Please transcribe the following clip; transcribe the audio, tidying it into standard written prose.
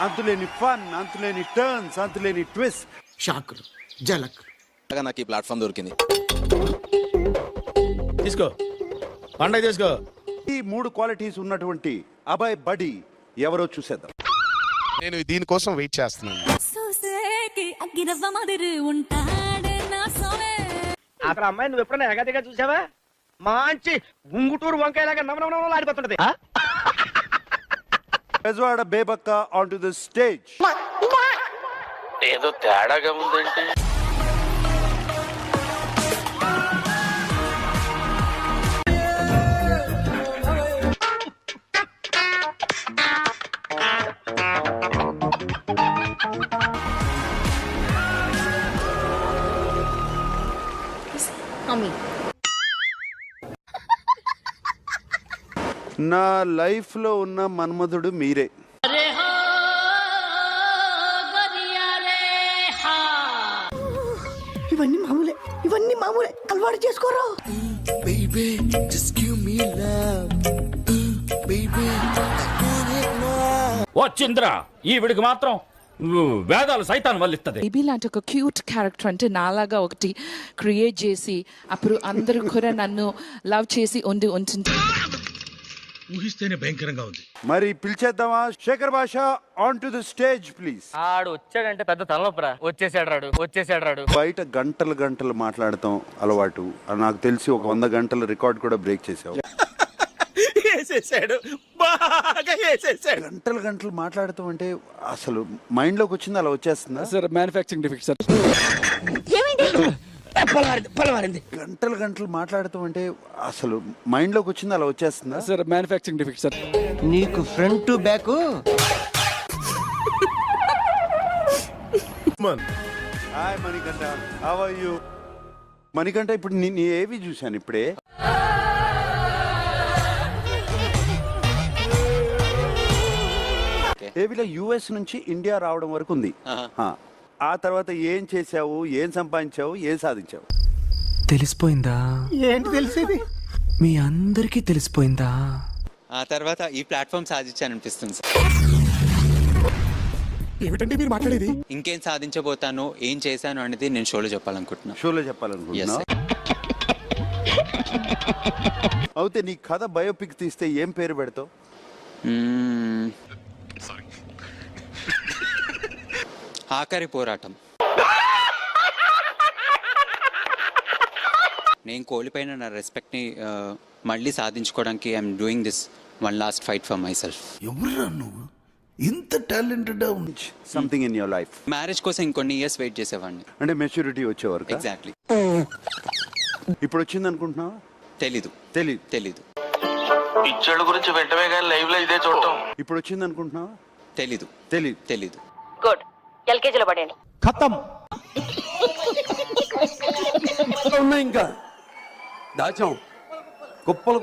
అంతులేని ఫన్, అంతులేని టర్న్స్, అంతులేని ట్విస్ట్, షాకులు, జలక్. నాకు ఈ ప్లాట్ఫామ్ దొరికింది. తీసుకో పండగ తీసుకో. ఈ 3 క్వాలిటీస్ ఉన్నటువంటి అభయ్ బడి ఎవరో చూసేద్దాం. నేను దీనికోసం వెయిట్ చేస్తున్నాను. అక్కడ అమ్మాయి నువ్వు ఎప్పుడైనా ఎగదిగా చూసావా? మంచి ఉంగుటూరు వంకాయలాగా నవనవనవలు ఆడిపోతుంటది. Bezawada Bebakka on to the stage. ఏదో తేడాగా ఉందంటే నా లైఫ్ లో ఉన్న మన్మధుడు మీరే. ఇవన్నీ మామూలే, ఇవన్నీ మామూలే, అలవాటు చేసుకోరా. వచ్చింద్రా ఈవిడికి మాత్రం వేదాలు సైతాన్ వల్లిస్తుంది. బేబీ లాంటి ఒక క్యూట్ క్యారెక్టర్ అంటే నాలాగా ఒకటి క్రియేట్ చేసి అప్పుడు అందరూ కూడా నన్ను లవ్ చేసి ఉంటుంది. ఊహిస్తేనే భయంకరంగా ఉంది. మరి పిలిచేద్దామా? శేఖర్ భాష on to the stage please. ఆడు వచ్చాడంటే పెద్ద తలనొప్పరా. వచ్చేసాడు రాడు. బయట గంటలు గంటలు మాట్లాడటం అలవాటు. నాకు తెలిసి ఒక 100 గంటల రికార్డ్ కూడా బ్రేక్ చేసావు. గంటలు గంటలు మాట్లాడటం అంటే అసలు మైండ్ లోకి వచ్చింది అలా వచ్చేస్తుందా? Sir manufacturing defect sir. గంటలు గంటలు మాట్లాడటం అంటే అసలు మైండ్ లోకి వచ్చింది అలా వచ్చేస్తుందా? Sir manufacturing defect sir. నీకు front to back. Hi Manikanta, how are you? Manikanta, ఇప్పుడు నీ ఏవి చూశాను ఇప్పుడే. ఏవిలో యుఎస్ నుంచి ఇండియా రావడం వరకు ఉంది. ఆ తర్వాత ఏం చేసావు, ఏం సంపాదించావు, ఏం సాధించావు? తెలిసిపోయిందా? ఏంటి తెలిసేది? మీ అందరికీ తెలిసిపోయిందా? ఆ తర్వాత ఈ ప్లాట్ఫామ్ సాధించాను అనిపిస్తుంది సార్. ఏమిటంటే మీరు మాట్లాడేది? ఇంకేం సాధించబోతాను, ఏం చేశాను అనేది నేను షోలో చెప్పాలనుకుంటున్నాను. షోలో చెప్పాలనుకుంటున్నా. అయితే నీ కథ బయోపిక్ తీస్తే ఏం పేరు పెడతావు? ఆఖరి పోరాటం. నేను కోల్పోయిన నా రెస్పెక్ట్ని మళ్ళీ సాధించుకోవడానికి I'm doing this one last fight for myself. ఎవరురా నువ్వు ఇంత talented? Something in your life. Marriage కోసం ఇంకొన్ని ఇయర్స్ వెయిట్ చేసేవాడిని. అంటే మెచ్యూరిటీ వచ్చేవరకు. ఎగ్జాక్ట్లీ. ఇప్పుడు వచ్చింది అనుకుంటున్నావా? తెలీదు. పిచ్చోళ్ళ గురించి వెంటనే కానీ లైవ్ లో ఇదే చూడటం. ఇప్పుడు వచ్చింది అనుకుంటున్నావా? తెలీదు. గుడ్, ఎల్కేజీలో పడండి. ఖతం. ఇంకా దాచాం కుప్పలు.